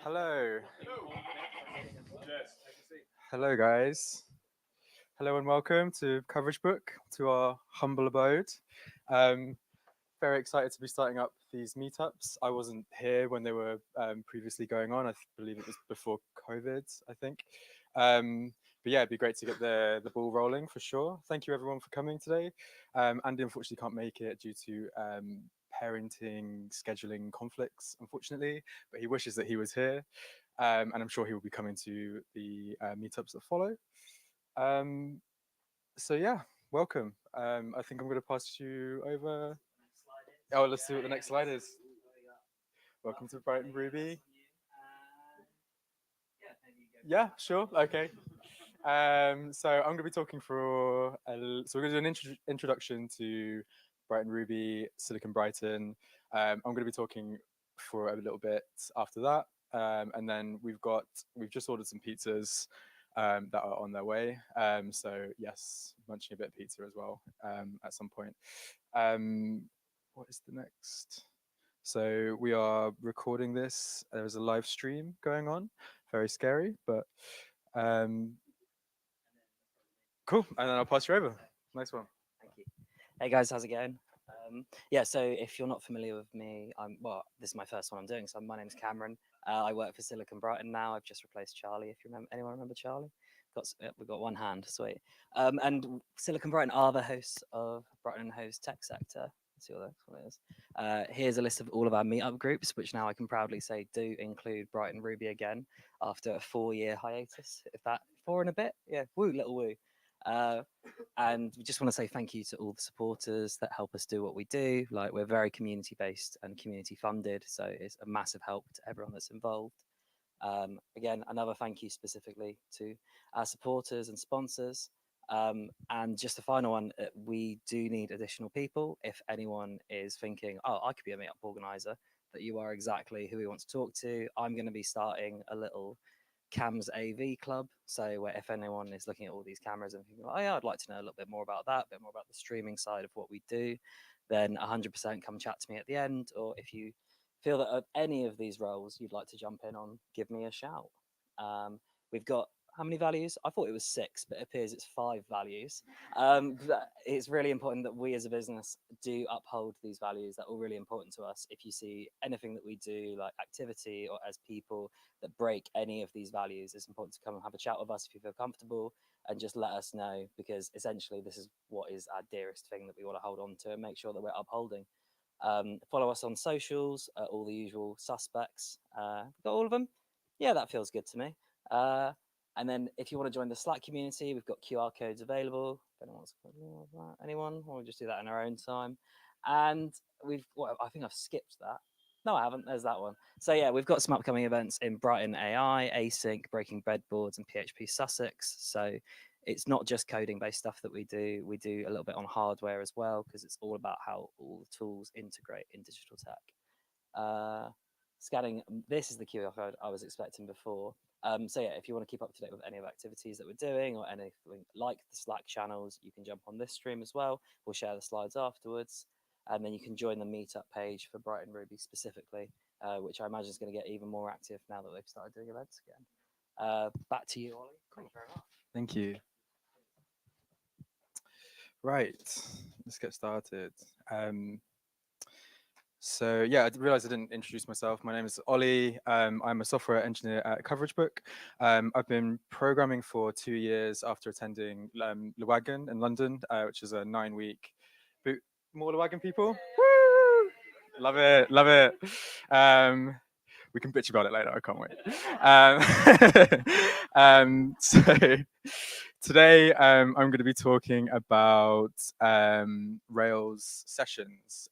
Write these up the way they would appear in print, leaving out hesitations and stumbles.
Hello. Hello, guys. Hello and welcome to CoverageBook, to our humble abode. Um, Very excited to be starting up these meetups. I wasn't here when they were previously going on. Believe it was before COVID, I think. But yeah, it'd be great to get the ball rolling for sure. Thank you everyone for coming today. Andy unfortunately can't make it due to parenting scheduling conflicts, unfortunately, but he wishes that he was here. And I'm sure he will be coming to the meetups that follow. Um, so yeah, welcome. I think I'm going to pass you over. Oh, let's see what the next slide is. Welcome to Brighton Ruby. Yeah, sure. Okay. So I'm going to be talking for so we're going to do an introduction to Brighton Ruby, Silicon Brighton. I'm going to be talking for a little bit after that, and then we've just ordered some pizzas that are on their way. So yes, munching a bit of pizza as well at some point. What is the next? So we are recording this. There's a live stream going on. Very scary, but um, cool. And then I'll pass you over. Nice one. Thank you. Hey guys, how's it going? Yeah, so if you're not familiar with me, this is my first one I'm doing. So my name's Cameron. I work for Silicon Brighton now. I've just replaced Charlie. If you remember, anyone remember Charlie? We've got one hand, sweet. And Silicon Brighton are the hosts of Brighton and Host Tech Sector. Let's see what that's what it is. Here's a list of all of our meetup groups, which now I can proudly say do include Brighton Ruby again after a 4-year hiatus. If that 4 and a bit, yeah, woo, little woo. Uh, and we just want to say thank you to all the supporters that help us do what we do. Like, we're very community based and community funded, so it's a massive help to everyone that's involved. Again, another thank you specifically to our supporters and sponsors. And just a final one, we do need additional people. If anyone is thinking, oh, I could be a meetup organizer, that you are exactly who we want to talk to. I'm going to be starting a little Cam's AV club. So where if anyone is looking at all these cameras and thinking, oh yeah, I'd like to know a little bit more about that, a bit more about the streaming side of what we do, then 100% come chat to me at the end. Or if you feel that of any of these roles you'd like to jump in on, give me a shout. We've got how many values? I thought it was 6, but it appears it's 5 values. It's really important that we as a business do uphold these values that are really important to us. If you see anything that we do, like activity or as people, that break any of these values, it's important to come and have a chat with us if you feel comfortable and just let us know, because essentially this is what is our dearest thing that we want to hold on to and make sure that we're upholding. Follow us on socials, all the usual suspects. Got all of them? Yeah, that feels good to me. And then if you want to join the Slack community, we've got QR codes available. If anyone wants to put that, anyone, or we'll just do that in our own time. And I think I've skipped that. No, I haven't. There's that one. So yeah, we've got some upcoming events in Brighton AI, Async, Breaking Breadboards, and PHP Sussex. So it's not just coding based stuff that we do. We do a little bit on hardware as well, because it's all about how all the tools integrate in digital tech. Scanning, this is the QR code I was expecting before. So yeah, if you want to keep up to date with any of the activities that we're doing or anything like the Slack channels, you can jump on this stream as well. We'll share the slides afterwards. And then you can join the meetup page for Brighton Ruby specifically, which I imagine is going to get even more active now that they've started doing events again. Back to you, Ollie. Thank you very much. Thank you. Right, let's get started. So yeah, I realized I didn't introduce myself. My name is Ollie. I'm a software engineer at CoverageBook. I've been programming for 2 years after attending Llewellyn in London, which is a 9-week boot. More Llewellyn people? Woo! Love it, love it. We can bitch about it later. I can't wait. So today I'm going to be talking about Rails sessions.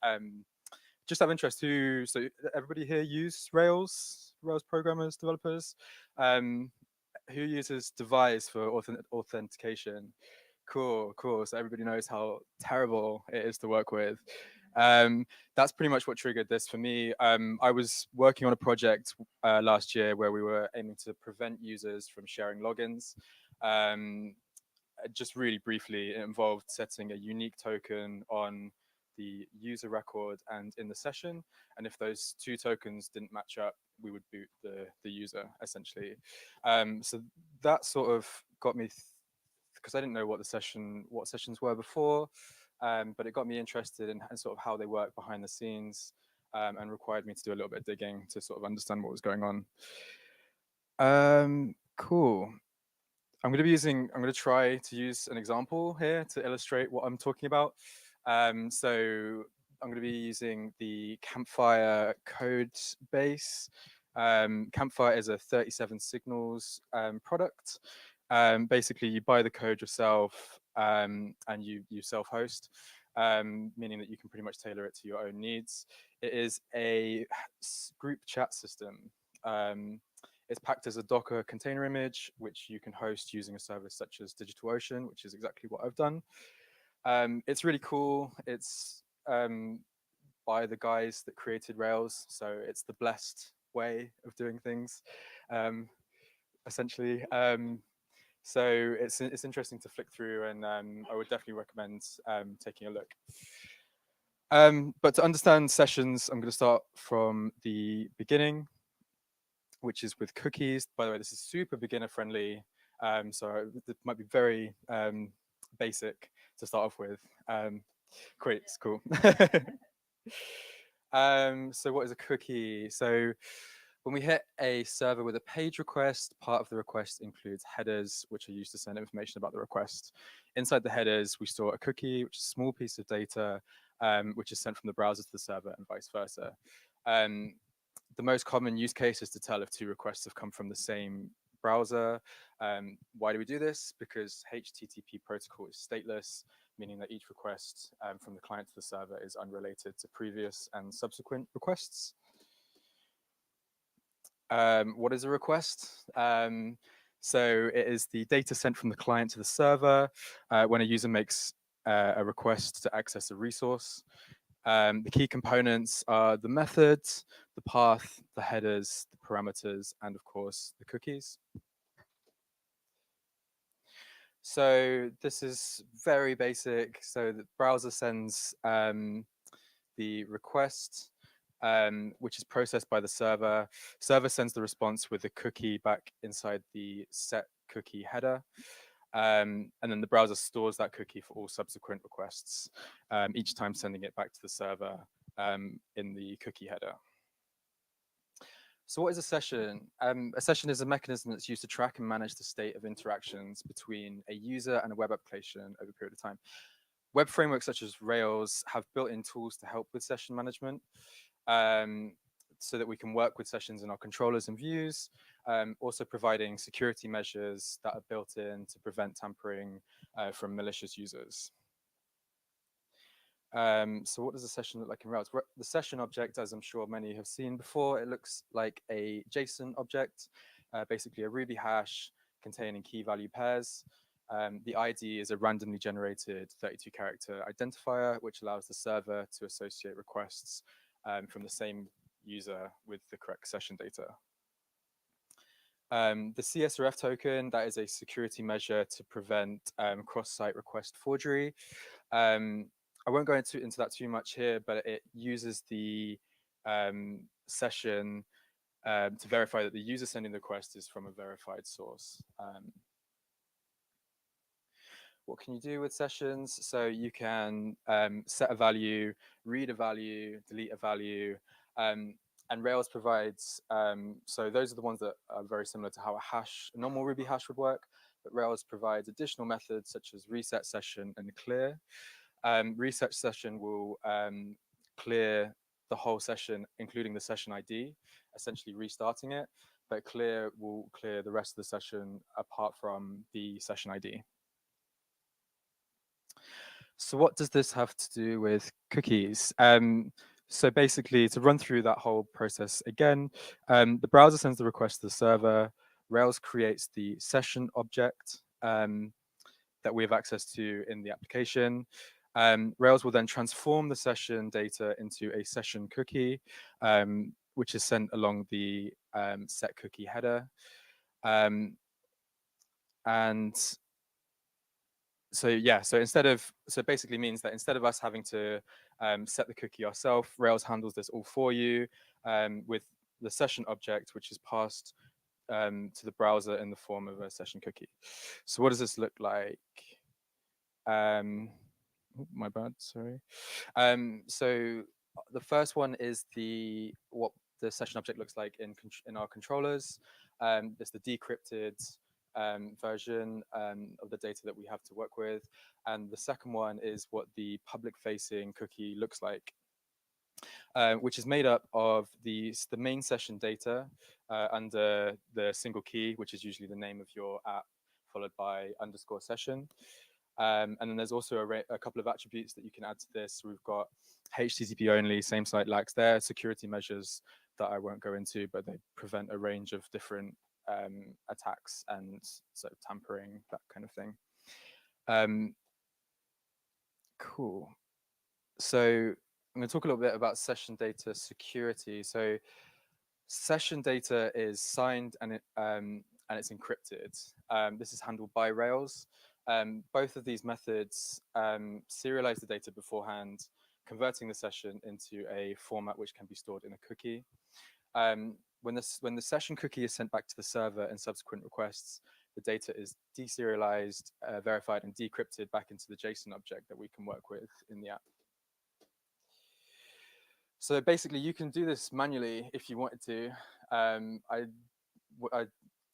Just out of interest, so everybody here use Rails programmers, developers? Who uses Devise for authentication? Cool. So everybody knows how terrible it is to work with. That's pretty much what triggered this for me. I was working on a project last year where we were aiming to prevent users from sharing logins. Just really briefly, it involved setting a unique token on the user record and in the session. And if those two tokens didn't match up, we would boot the user essentially. So that sort of got me, because I didn't know what sessions were before, but it got me interested in sort of how they work behind the scenes, and required me to do a little bit of digging to sort of understand what was going on. Cool. I'm going to try to use an example here to illustrate what I'm talking about. So I'm going to be using the Campfire code base. Campfire is a 37 signals product. Basically, you buy the code yourself, and you self-host, meaning that you can pretty much tailor it to your own needs. It is a group chat system. It's packed as a Docker container image, which you can host using a service such as DigitalOcean, which is exactly what I've done. It's really cool. It's by the guys that created Rails, so it's the blessed way of doing things, essentially. So it's interesting to flick through, and I would definitely recommend taking a look. But to understand sessions, I'm going to start from the beginning, which is with cookies. By the way, this is super beginner friendly, so it might be very basic to start off with. Great, it's cool. So what is a cookie? So when we hit a server with a page request, part of the request includes headers, which are used to send information about the request. Inside the headers, we store a cookie, which is a small piece of data, which is sent from the browser to the server and vice versa. The most common use case is to tell if two requests have come from the same browser. Why do we do this? Because HTTP protocol is stateless, meaning that each request from the client to the server is unrelated to previous and subsequent requests. What is a request? So it is the data sent from the client to the server when a user makes a request to access a resource. The key components are the methods, the path, the headers, the parameters, and of course, the cookies. So this is very basic. So the browser sends the request, which is processed by the server. Server sends the response with a cookie back inside the set cookie header. And then the browser stores that cookie for all subsequent requests, each time sending it back to the server in the cookie header. So what is a session? A session is a mechanism that's used to track and manage the state of interactions between a user and a web application over a period of time. Web frameworks such as Rails have built-in tools to help with session management, so that we can work with sessions in our controllers and views, also providing security measures that are built in to prevent tampering from malicious users. So what does a session look like in Rails? The session object, as I'm sure many have seen before, it looks like a JSON object, basically a Ruby hash containing key value pairs. The ID is a randomly generated 32-character identifier, which allows the server to associate requests from the same user with the correct session data. The CSRF token, that is a security measure to prevent cross-site request forgery. I won't go into that too much here, but it uses the session to verify that the user sending the request is from a verified source. What can you do with sessions? So you can set a value, read a value, delete a value, and Rails provides, so those are the ones that are very similar to how a normal Ruby hash would work, but Rails provides additional methods such as reset session and clear. Reset session will clear the whole session, including the session ID, essentially restarting it, but clear will clear the rest of the session apart from the session ID. So what does this have to do with cookies? So basically, to run through that whole process again, the browser sends the request to the server. Rails creates the session object that we have access to in the application. Rails will then transform the session data into a session cookie, which is sent along the set cookie header. And so yeah, so basically means that instead of us having to set the cookie ourselves. Rails handles this all for you with the session object, which is passed to the browser in the form of a session cookie. So what does this look like? My bad, sorry. So the first one is what the session object looks like in our controllers. There's the decrypted version of the data that we have to work with. And the second one is what the public-facing cookie looks like, which is made up of the main session data under the single key, which is usually the name of your app, followed by _session. And then there's also a couple of attributes that you can add to this. We've got HTTP only, same site lags there, security measures that I won't go into, but they prevent a range of different attacks and sort of tampering, that kind of thing. Cool. So I'm going to talk a little bit about session data security. So session data is signed and it's encrypted. This is handled by Rails. Both of these methods serialize the data beforehand, converting the session into a format which can be stored in a cookie. When the session cookie is sent back to the server in subsequent requests, the data is deserialized, verified, and decrypted back into the JSON object that we can work with in the app. So basically, you can do this manually if you wanted to. I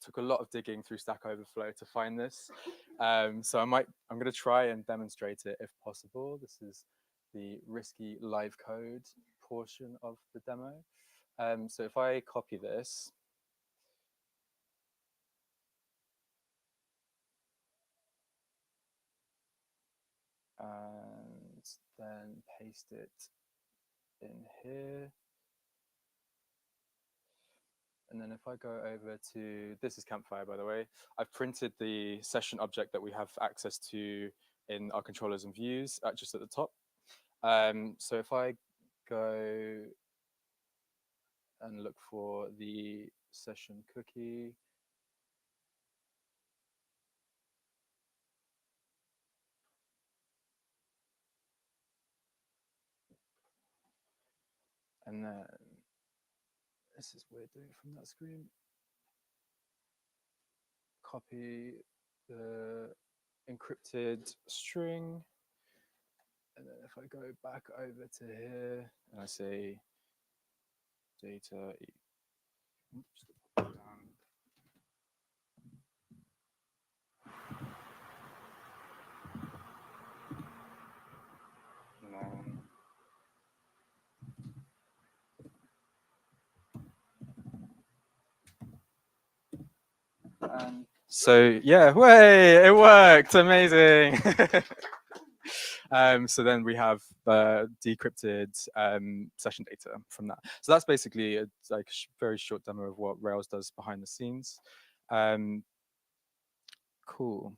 took a lot of digging through Stack Overflow to find this. So I'm going to try and demonstrate it if possible. This is the risky live code portion of the demo. So if I copy this, and then paste it in here. And then if I go over to, this is Campfire, by the way, I've printed the session object that we have access to in our controllers and views just at the top. So if I go and look for the session cookie, and then this is weird doing it from that screen. Copy the encrypted string. And then if I go back over to here and I say data, oops, down. And then so yeah, way, it worked, amazing. So then we have the decrypted session data from that. So that's basically a very short demo of what Rails does behind the scenes. Cool.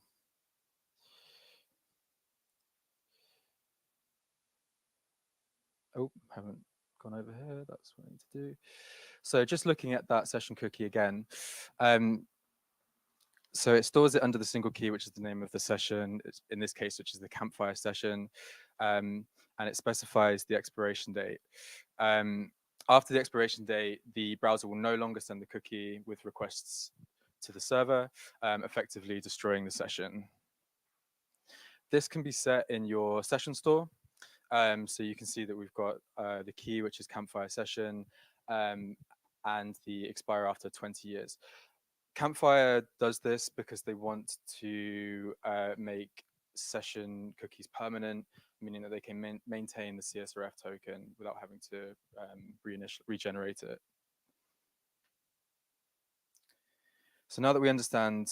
Oh, haven't gone over here. That's what I need to do. So just looking at that session cookie again. So it stores it under the single key, which is the name of the session, in this case, which is the Campfire session, and it specifies the expiration date. After the expiration date, the browser will no longer send the cookie with requests to the server, effectively destroying the session. This can be set in your session store. So you can see that we've got the key, which is Campfire session, and the expire after 20 years. Campfire does this because they want to make session cookies permanent, meaning that they can maintain the CSRF token without having to regenerate it. So now that we understand,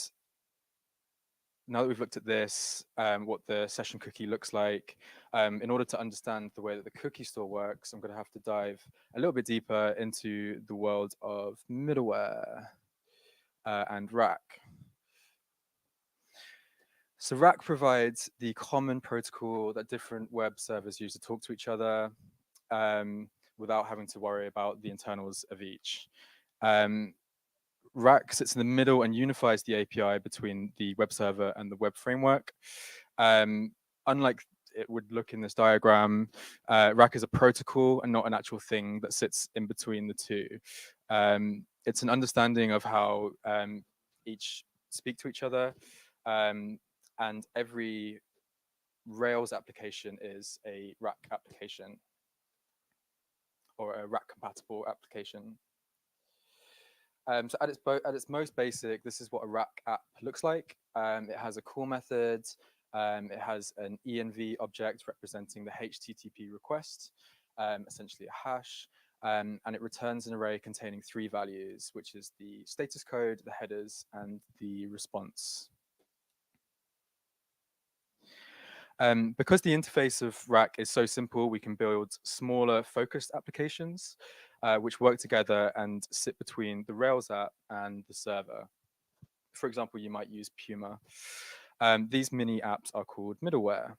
now that we've looked at this, what the session cookie looks like, in order to understand the way that the cookie store works, I'm going to have to dive a little bit deeper into the world of middleware and Rack. So Rack provides the common protocol that different web servers use to talk to each other without having to worry about the internals of each. Rack sits in the middle and unifies the API between the web server and the web framework. Unlike it would look in this diagram, rack is a protocol and not an actual thing that sits in between the two. It's an understanding of how each speak to each other, and every Rails application is a rack application or a rack compatible application. So at its most basic, this is what a rack app looks like. It has a call method. It has an env object representing the HTTP request, essentially a hash, and it returns an array containing 3 values, which is the status code, the headers, and the response. Because the interface of Rack is so simple, we can build smaller focused applications which work together and sit between the Rails app and the server. For example, you might use Puma. These mini apps are called middleware.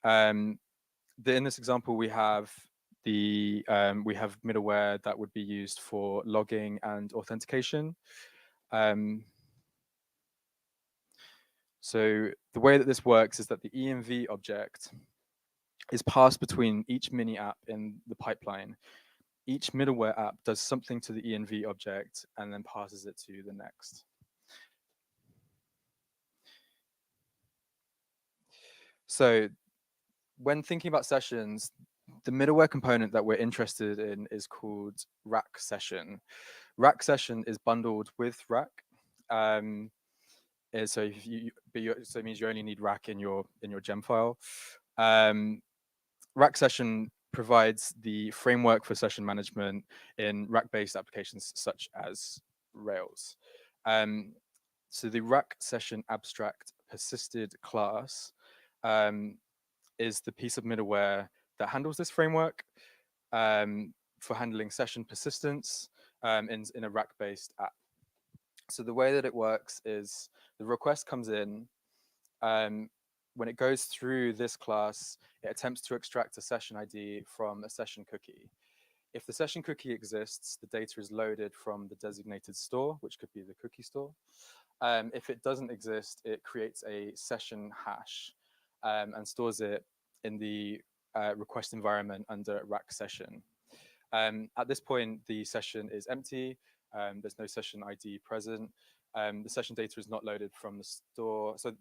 In this example, we have middleware that would be used for logging and authentication. So the way that this works is that the env object is passed between each mini app in the pipeline. Each middleware app does something to the env object and then passes it to the next. So when thinking about sessions, the middleware component that we're interested in is called rack session. Rack session is bundled with rack. So it means you only need rack in your gem file. Rack session provides the framework for session management in rack-based applications such as Rails. So the rack session abstract persisted class is the piece of middleware that handles this framework for handling session persistence in a rack-based app. So the way that it works is the request comes in. When it goes through this class, it attempts to extract a session ID from a session cookie. If the session cookie exists, the data is loaded from the designated store, which could be the cookie store. If it doesn't exist, it creates a session hash and stores it in the request environment under rack session. At this point, the session is empty. There's no session ID present. The session data is not loaded from the store. So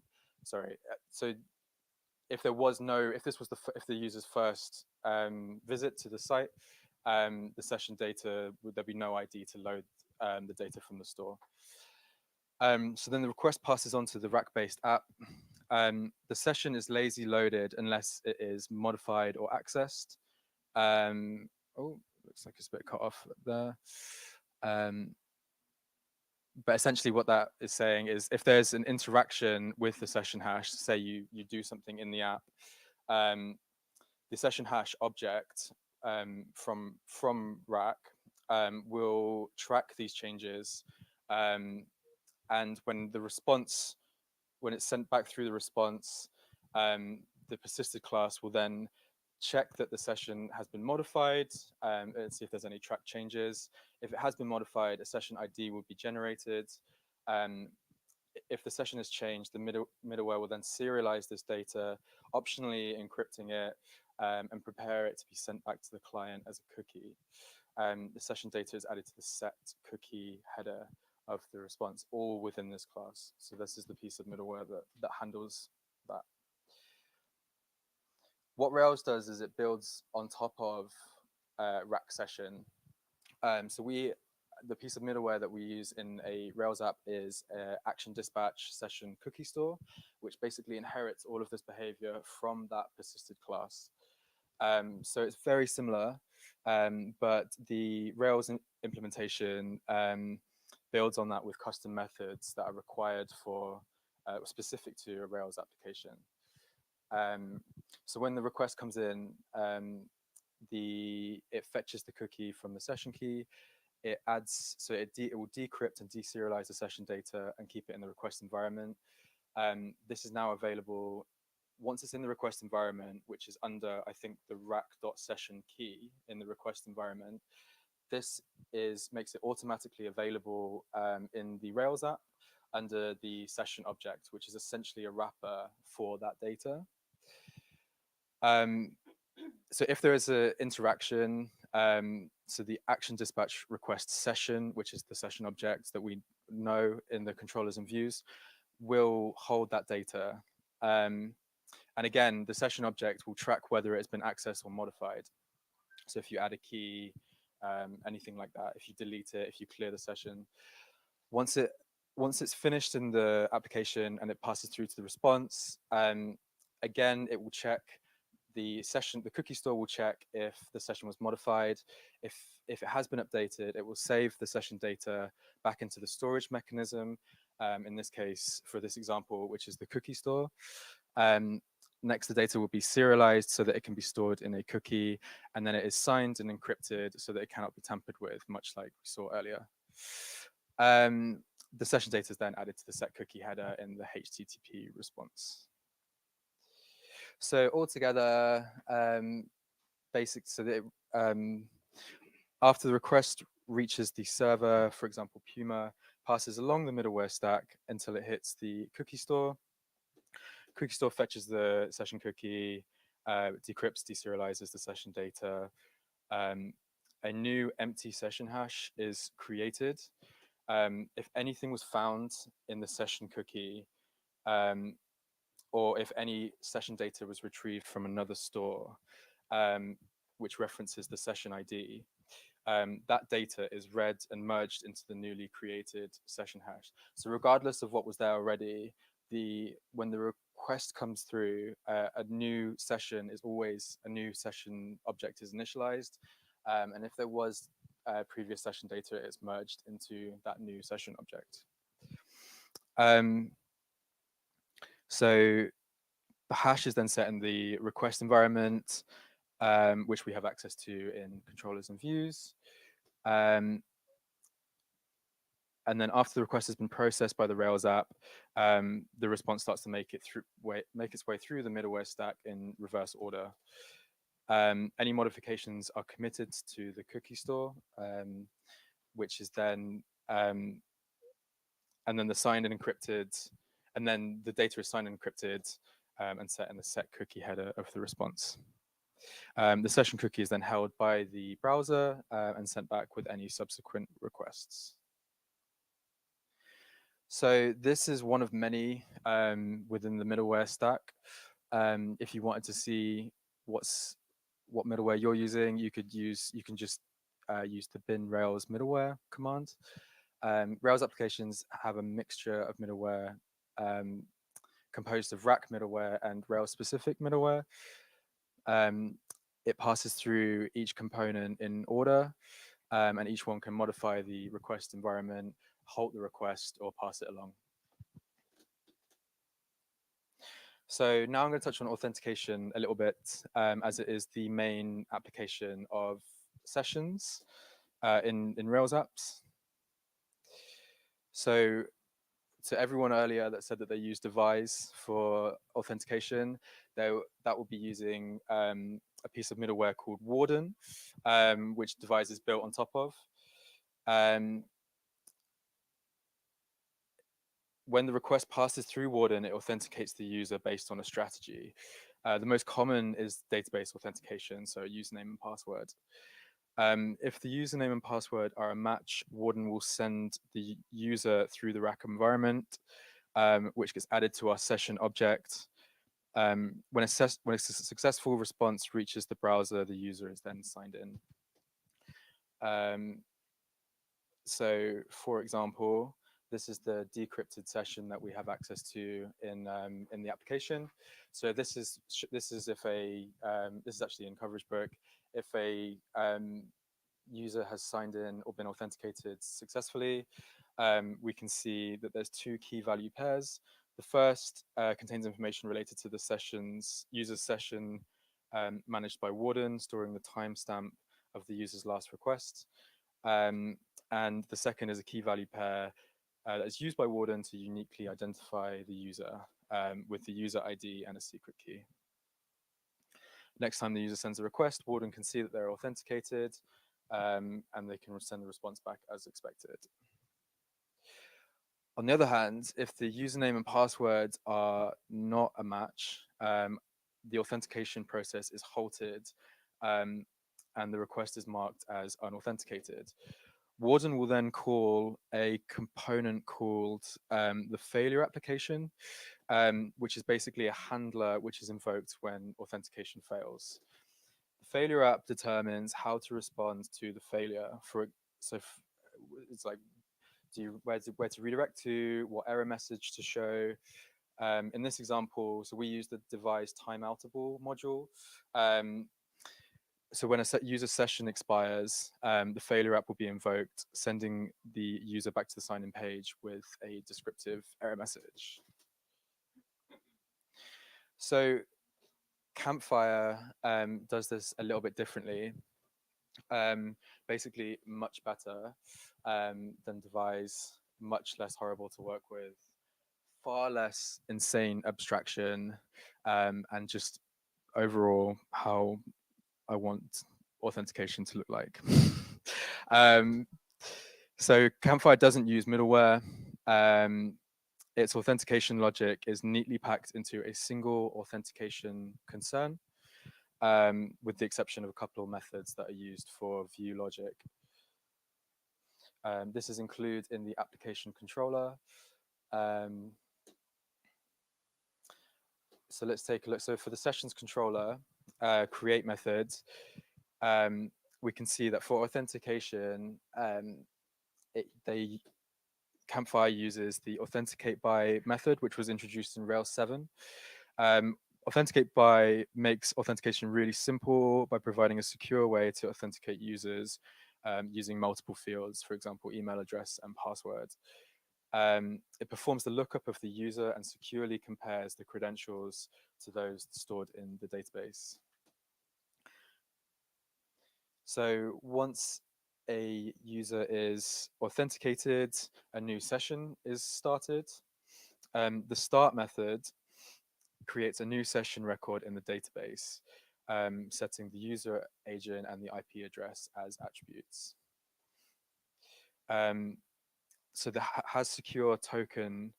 if this was if the user's first visit to the site, the session data, there'd be no ID to load the data from the store. So then the request passes on to the rack-based app. The session is lazy loaded unless it is modified or accessed. Looks like it's a bit cut off there. But essentially what that is saying is if there's an interaction with the session hash, say you do something in the app, the session hash object from rack will track these changes, and when it's sent back through the response, the persisted class will then check that the session has been modified and see if there's any track changes. If it has been modified, a session ID will be generated. If the session has changed, the middleware will then serialize this data, optionally encrypting it and prepare it to be sent back to the client as a cookie. The session data is added to the set cookie header of the response, all within this class. So this is the piece of middleware that handles that. What Rails does is it builds on top of rack session. So the piece of middleware that we use in a Rails app is action dispatch session cookie store, which basically inherits all of this behavior from that persisted class. So it's very similar, but the Rails implementation builds on that with custom methods that are required for specific to a Rails application. So when the request comes in, it fetches the cookie from the session key. It will decrypt and deserialize the session data and keep it in the request environment. This is now available once it's in the request environment, which is under, I think, the rack.session key in the request environment. This makes it automatically available in the Rails app under the session object, which is essentially a wrapper for that data. Um, so if there is an interaction, so the action dispatch request session, which is the session object that we know in the controllers and views, will hold that data. And again, the session object will track whether it's been accessed or modified. So if you add a key, anything like that, if you delete it, if you clear the session, once it once it's finished in the application and it passes through to the response, again, it will check the session. The cookie store will check if the session was modified. If it has been updated, it will save the session data back into the storage mechanism. In this case, for this example, which is the cookie store. Next, the data will be serialized so that it can be stored in a cookie, and then it is signed and encrypted so that it cannot be tampered with, much like we saw earlier. The session data is then added to the set cookie header in the HTTP response. So altogether, so that after the request reaches the server, for example, Puma, passes along the middleware stack until it hits the cookie store. Cookie store fetches the session cookie, decrypts, deserializes the session data. A new empty session hash is created. If anything was found in the session cookie, or if any session data was retrieved from another store, which references the session ID, that data is read and merged into the newly created session hash. So regardless of what was there already, when the request comes through, a new session is always a new session object is initialized. And if there was previous session data, it's merged into that new session object. So the hash is then set in the request environment, which we have access to in controllers and views. And then after the request has been processed by the Rails app, the response starts to make its way through the middleware stack in reverse order. Any modifications are committed to the cookie store, which is then and then the signed and encrypted, and then the data is signed and encrypted and set in the set cookie header of the response. The session cookie is then held by the browser and sent back with any subsequent requests. So this is one of many within the middleware stack. If you wanted to see what middleware you're using, you can just use the bin Rails middleware command. Rails applications have a mixture of middleware composed of rack middleware and Rails specific middleware. It passes through each component in order, and each one can modify the request environment, halt the request, or pass it along. So now I'm going to touch on authentication a little bit, as it is the main application of sessions in Rails apps. So to everyone earlier that said that they use Devise for authentication, that will be using a piece of middleware called Warden, which Devise is built on top of. When the request passes through Warden, it authenticates the user based on a strategy. The most common is database authentication, so username and password. If the username and password are a match, Warden will send the user through the rack environment, which gets added to our session object. When a successful response reaches the browser, the user is then signed in. So, for example, this is the decrypted session that we have access to in the application. So this is if this is actually in CoverageBook. If a user has signed in or been authenticated successfully, we can see that there's two key value pairs. The first contains information related to the user's session managed by Warden, storing the timestamp of the user's last request. And the second is a key value pair that is used by Warden to uniquely identify the user with the user ID and a secret key. Next time the user sends a request, Warden can see that they're authenticated, and they can send the response back as expected. On the other hand, if the username and passwords are not a match, the authentication process is halted, um, and the request is marked as unauthenticated. Warden will then call a component called the failure application, which is basically a handler which is invoked when authentication fails. The failure app determines how to respond to the failure. It's like, where to redirect to, what error message to show. In this example, so we use the device timeoutable module. So when a user session expires, the failure app will be invoked, sending the user back to the sign-in page with a descriptive error message. So Campfire does this a little bit differently. Basically, much better than Devise, much less horrible to work with, far less insane abstraction, and just overall how I want authentication to look like. um, so Campfire doesn't use middleware. Its authentication logic is neatly packed into a single authentication concern, with the exception of a couple of methods that are used for view logic. This is included in the application controller. So let's take a look. So for the sessions controller, create methods, we can see that for authentication, Campfire uses the authenticate by method, which was introduced in Rails 7. Authenticate by makes authentication really simple by providing a secure way to authenticate users using multiple fields, for example, email address and password. It performs the lookup of the user and securely compares the credentials to those stored in the database. So once a user is authenticated, a new session is started. The start method creates a new session record in the database, setting the user agent and the IP address as attributes. So the has secure token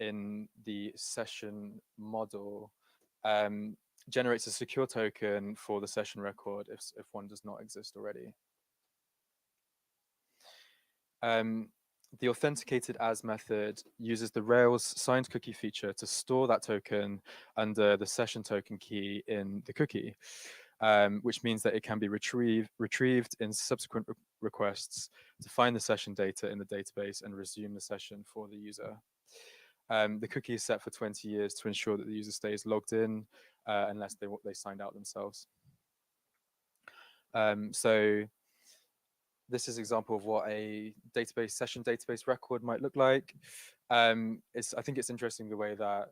in the session model generates a secure token for the session record if one does not exist already. The authenticated as method uses the Rails signed cookie feature to store that token under the session token key in the cookie, which means that it can be retrieved in subsequent requests to find the session data in the database and resume the session for the user. The cookie is set for 20 years to ensure that the user stays logged in unless they signed out themselves. So this is an example of what a session database record might look like. I think it's interesting the way that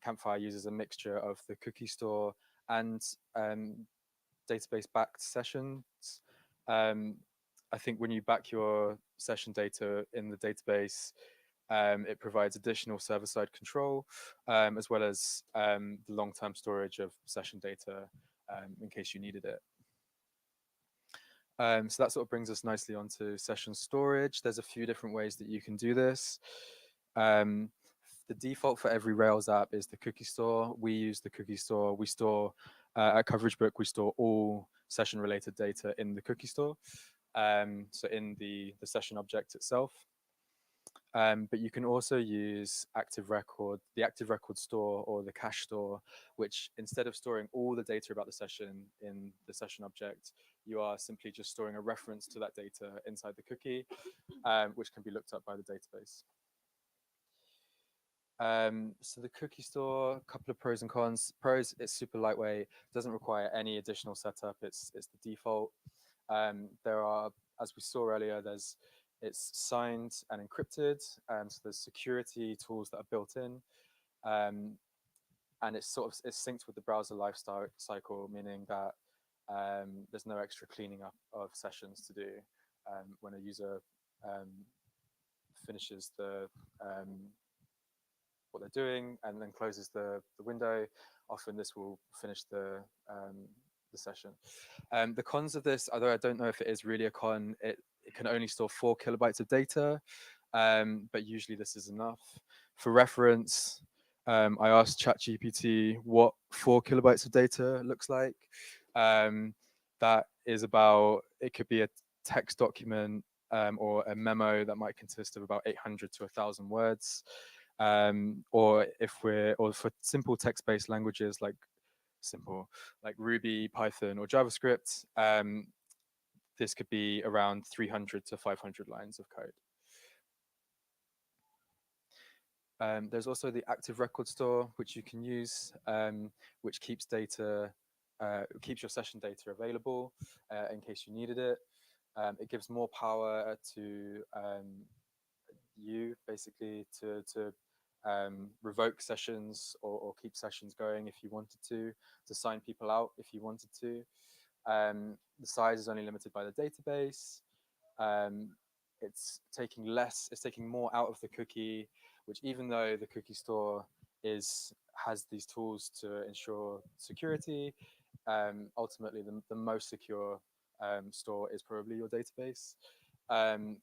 Campfire uses a mixture of the cookie store and database backed sessions. I think when you back your session data in the database, it provides additional server-side control, as well as the long-term storage of session data in case you needed it. So that sort of brings us nicely onto session storage. There's a few different ways that you can do this. The default for every Rails app is the cookie store. We use the cookie store. We store, at CoverageBook, we store all session-related data in the cookie store, so in the session object itself. But you can also use the active record store or the cache store, which instead of storing all the data about the session in the session object, you are simply just storing a reference to that data inside the cookie, which can be looked up by the database. So the cookie store, a couple of pros and cons. Pros, it's super lightweight, doesn't require any additional setup. It's the default. There are, as we saw earlier, it's signed and encrypted, so there's security tools that are built in, and it's synced with the browser life cycle, meaning that there's no extra cleaning up of sessions to do when a user finishes what they're doing and then closes the window. Often this will finish the session. The cons of this, although I don't know if it is really a con, it can only store 4 kilobytes of data, but usually this is enough. For reference, I asked ChatGPT what 4 kilobytes of data looks like. That is about, it could be a text document or a memo that might consist of about 800 to 1,000 words. Or or for simple text-based languages like Ruby, Python, or JavaScript, this could be around 300 to 500 lines of code. There's also the active record store, which you can use, which keeps keeps your session data available in case you needed it. It gives more power to you, basically, to revoke sessions or keep sessions going if you wanted to sign people out if you wanted to. The size is only limited by the database. Um, it's taking more out of the cookie, which, even though the cookie store has these tools to ensure security, ultimately the most secure store is probably your database. Um,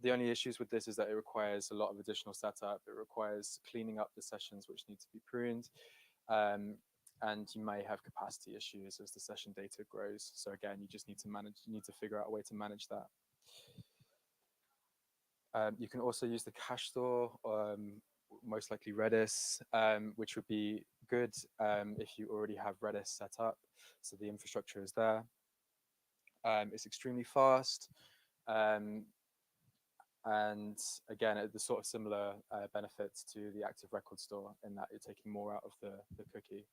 the only issues with this is that it requires a lot of additional setup. It requires cleaning up the sessions which need to be pruned. And you may have capacity issues as the session data grows. So again, you just need to figure out a way to manage that. You can also use the cache store, most likely Redis, which would be good if you already have Redis set up. So the infrastructure is there. It's extremely fast. And again, the sort of similar benefits to the active record store in that you're taking more out of the cookie.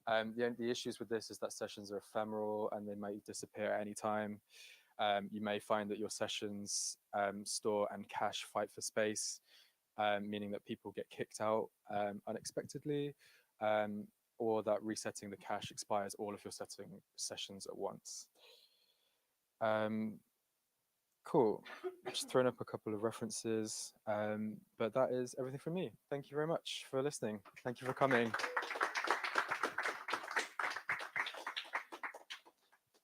The issues with this is that sessions are ephemeral and they might disappear at any time. You may find that your sessions store and cache fight for space, meaning that people get kicked out unexpectedly, or that resetting the cache expires all of your sessions at once. Cool. Just thrown up a couple of references, but that is everything from me. Thank you very much for listening. Thank you for coming.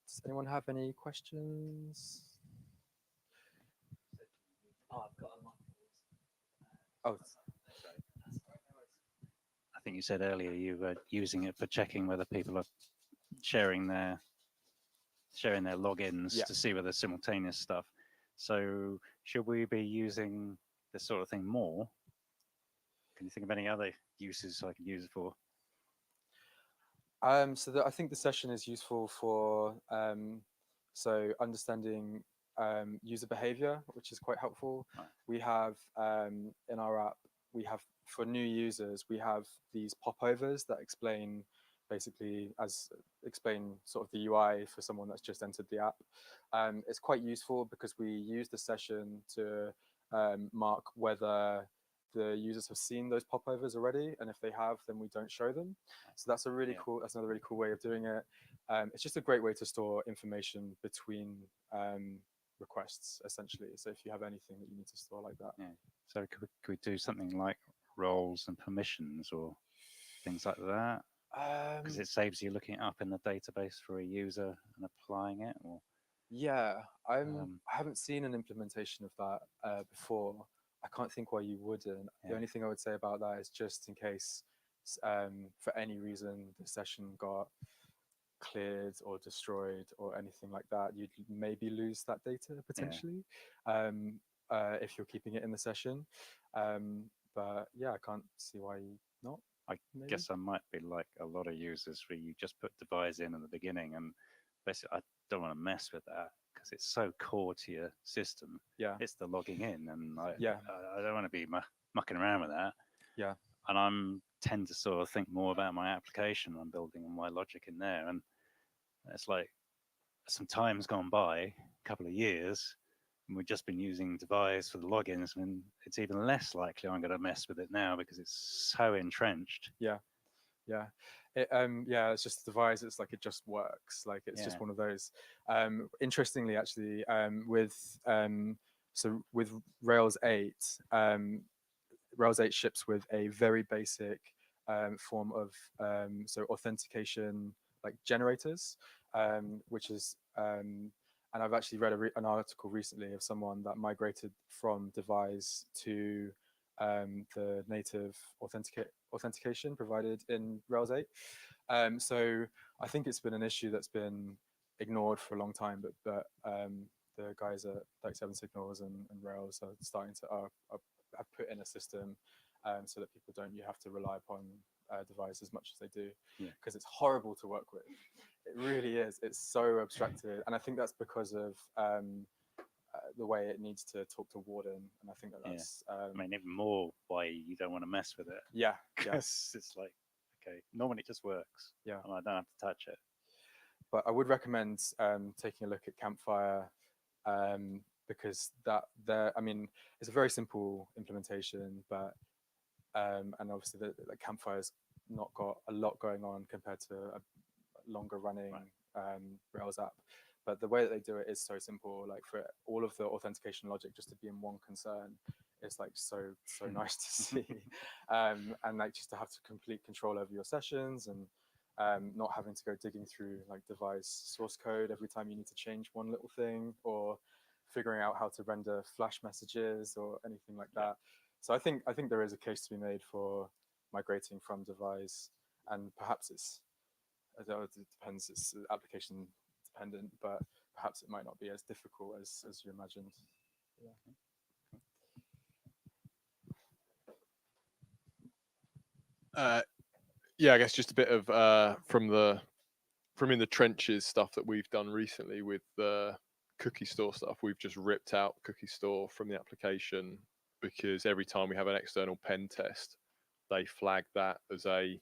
Does anyone have any questions? Oh, I've got a mic. Oh, I think you said earlier you were using it for checking whether people are sharing their logins to see whether simultaneous stuff. So should we be using this sort of thing more? Can you think of any other uses I could use it for? I think the session is useful for understanding user behavior, which is quite helpful. Right. We have in our app, for new users, we have these popovers that explain sort of the UI for someone that's just entered the app. It's quite useful because we use the session to mark whether the users have seen those popovers already, and if they have, then we don't show them. So that's another really cool way of doing it. It's just a great way to store information between requests, essentially. So if you have anything that you need to store like that. Yeah. So could we do something like roles and permissions or things like that? Because it saves you looking it up in the database for a user and applying it, or yeah, I haven't seen an implementation of that before. I can't think why you wouldn't. The only thing I would say about that is, just in case for any reason the session got cleared or destroyed or anything like that, you'd maybe lose that data potentially if you're keeping it in the session. But yeah, I can't see why not. I guess I might be like a lot of users where you just put devise in at the beginning, and basically I don't want to mess with that because it's so core to your system. Yeah, it's the logging in, and I don't want to be mucking around with that. Yeah, and I'm tend to sort of think more about my application I'm building and my logic in there, and it's like some time's gone by, a couple of years, and we've just been using devise for the logins, and it's even less likely I'm going to mess with it now because it's so entrenched. Yeah. It's just the device. It's like it just works. Like it's just one of those. Interestingly, actually, with Rails 8, Rails 8 ships with a very basic form of authentication, like generators, which is and I've actually read an article recently of someone that migrated from devise to the native authentication provided in Rails 8. So I think it's been an issue that's been ignored for a long time, but the guys at 37 Signals and Rails are starting to have put in a system so that people don't have to rely upon Devise as much as they do, because it's horrible to work with. It really is. It's so abstracted, and I think that's because of the way it needs to talk to Warden, and I think that's. I mean, even more why you don't want to mess with it. Yeah, because it's like, okay, normally it just works. Yeah, and I don't have to touch it. But I would recommend taking a look at Campfire, because I mean, it's a very simple implementation, but and obviously the Campfire's not got a lot going on compared to a longer running Rails app. But the way that they do it is so simple. Like for all of the authentication logic just to be in one concern, it's like so nice to see, and like just to have to complete control over your sessions and not having to go digging through like device source code every time you need to change one little thing, or figuring out how to render Flash messages or anything like that. So I think there is a case to be made for migrating from device, and perhaps it depends, it's application dependent, but perhaps it might not be as difficult as you imagined. Yeah, I guess just a bit of from in the trenches stuff that we've done recently with the cookie store stuff. We've just ripped out cookie store from the application because every time we have an external pen test, they flag that as a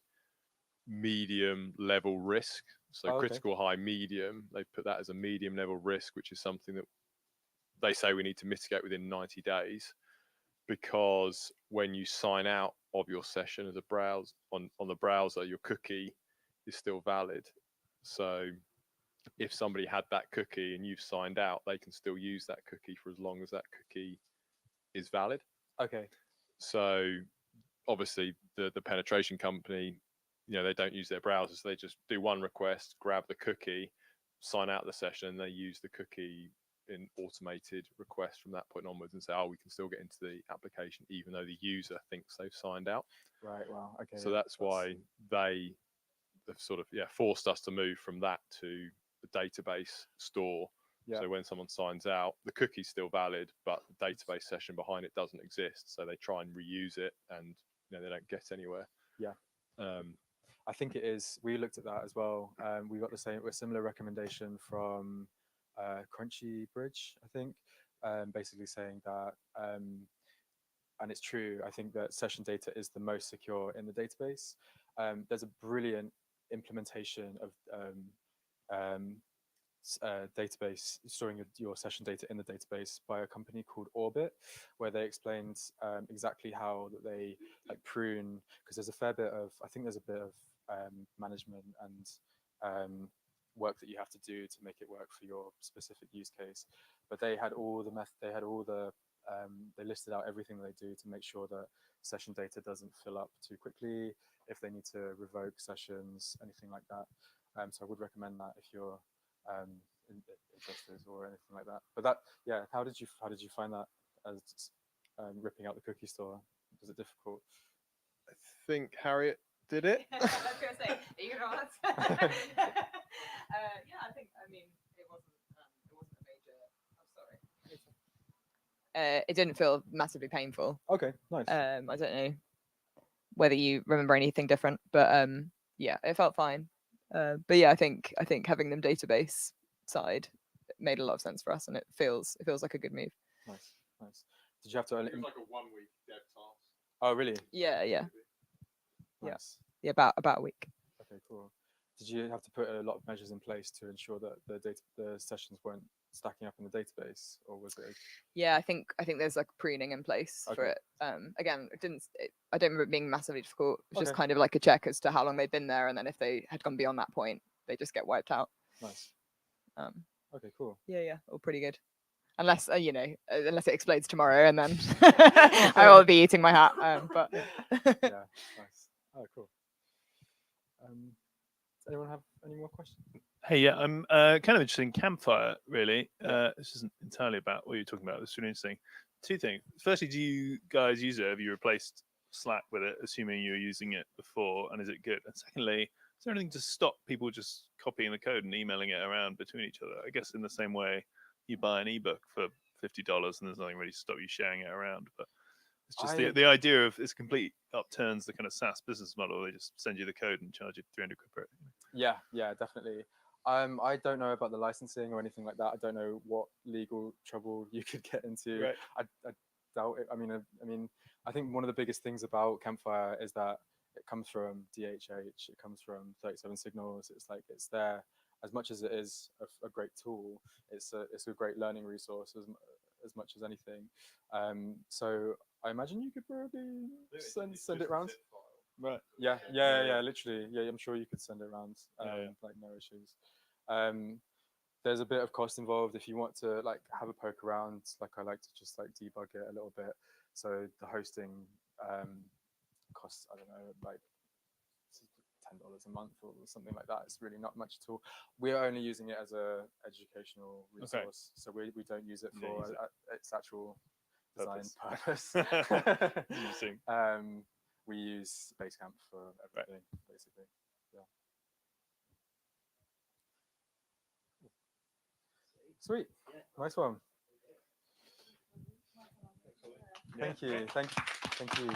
medium level risk. So critical, high, medium, they put that as a medium level risk, which is something that they say we need to mitigate within 90 days. Because when you sign out of your session as a browse on the browser, your cookie is still valid. So if somebody had that cookie and you've signed out, they can still use that cookie for as long as that cookie is valid. Okay. So obviously the penetration company, they don't use their browser, so they just do one request, grab the cookie, sign out the session, and they use the cookie in automated requests from that point onwards and say, we can still get into the application even though the user thinks they've signed out. Right. Wow. Okay. So that's why they have sort of forced us to move from that to the database store. So when someone signs out, the cookie's still valid, but the database session behind it doesn't exist. So they try and reuse it, and they don't get anywhere. I think it is. We looked at that as well. We got a similar recommendation from Crunchy Bridge, I think, basically saying that, and it's true, I think that session data is the most secure in the database. There's a brilliant implementation of database, storing your session data in the database by a company called Orbit, where they explained exactly how they like prune, because there's a fair bit of, I think there's a bit of management and work that you have to do to make it work for your specific use case. But they had all the they listed out everything they do to make sure that session data doesn't fill up too quickly, if they need to revoke sessions, anything like that. So I would recommend that if you're interested or anything like that. But that, how did you find that as ripping out the cookie store? Was it difficult? I think Harriet did it. I was going to say, are you going to answer? I mean, it wasn't a major. I'm sorry. It didn't feel massively painful. Okay, nice. I don't know whether you remember anything different, but yeah, it felt fine. But yeah, I think having them database side made a lot of sense for us, and it feels like a good move. Nice. Did you have to? It was like a 1 week dev task. Oh, really? Yeah. Nice. Yeah, about a week. Okay, cool. Did you have to put a lot of measures in place to ensure that the sessions weren't stacking up in the database, or was it? Yeah, I think there's like pruning in place for it. Again, I don't remember it being massively difficult. It was just kind of like a check as to how long they've been there, and then if they had gone beyond that point, they just get wiped out. Nice. Okay, cool. Yeah, all pretty good. Unless unless it explodes tomorrow, and then I will be eating my hat. But yeah, nice. Oh, cool. Does anyone have any more questions? Hey, yeah, I'm kind of interested in Campfire, really. This isn't entirely about what you're talking about. It's really interesting. Two things. Firstly, do you guys use it? Have you replaced Slack with it, assuming you were using it before? And is it good? And secondly, Is there anything to stop people just copying the code and emailing it around between each other? I guess in the same way you buy an ebook for $50 and there's nothing really to stop you sharing it around. But it's just the idea of it's complete upturns the kind of SaaS business model. They just send you the code and charge you 300 quid for it. Yeah, definitely. I don't know about the licensing or anything like that. I don't know what legal trouble you could get into. Right. I doubt it. I mean, I think one of the biggest things about Campfire is that it comes from DHH. It comes from 37 Signals. It's like it's there as much as it is a great tool. It's a great learning resource as much as anything. So I imagine you could probably send it around. Right. Yeah, literally. Yeah, I'm sure you could send it around. Like no issues. There's a bit of cost involved if you want to like have a poke around. Like I like to just like debug it a little bit. So the hosting costs, I don't know, like $10 a month or something like that. It's really not much at all. We're only using it as a educational resource, so we don't use it for its actual design purpose. Interesting. We use Basecamp for everything, basically. Yeah. Sweet. Nice one. Thank you. Thank you.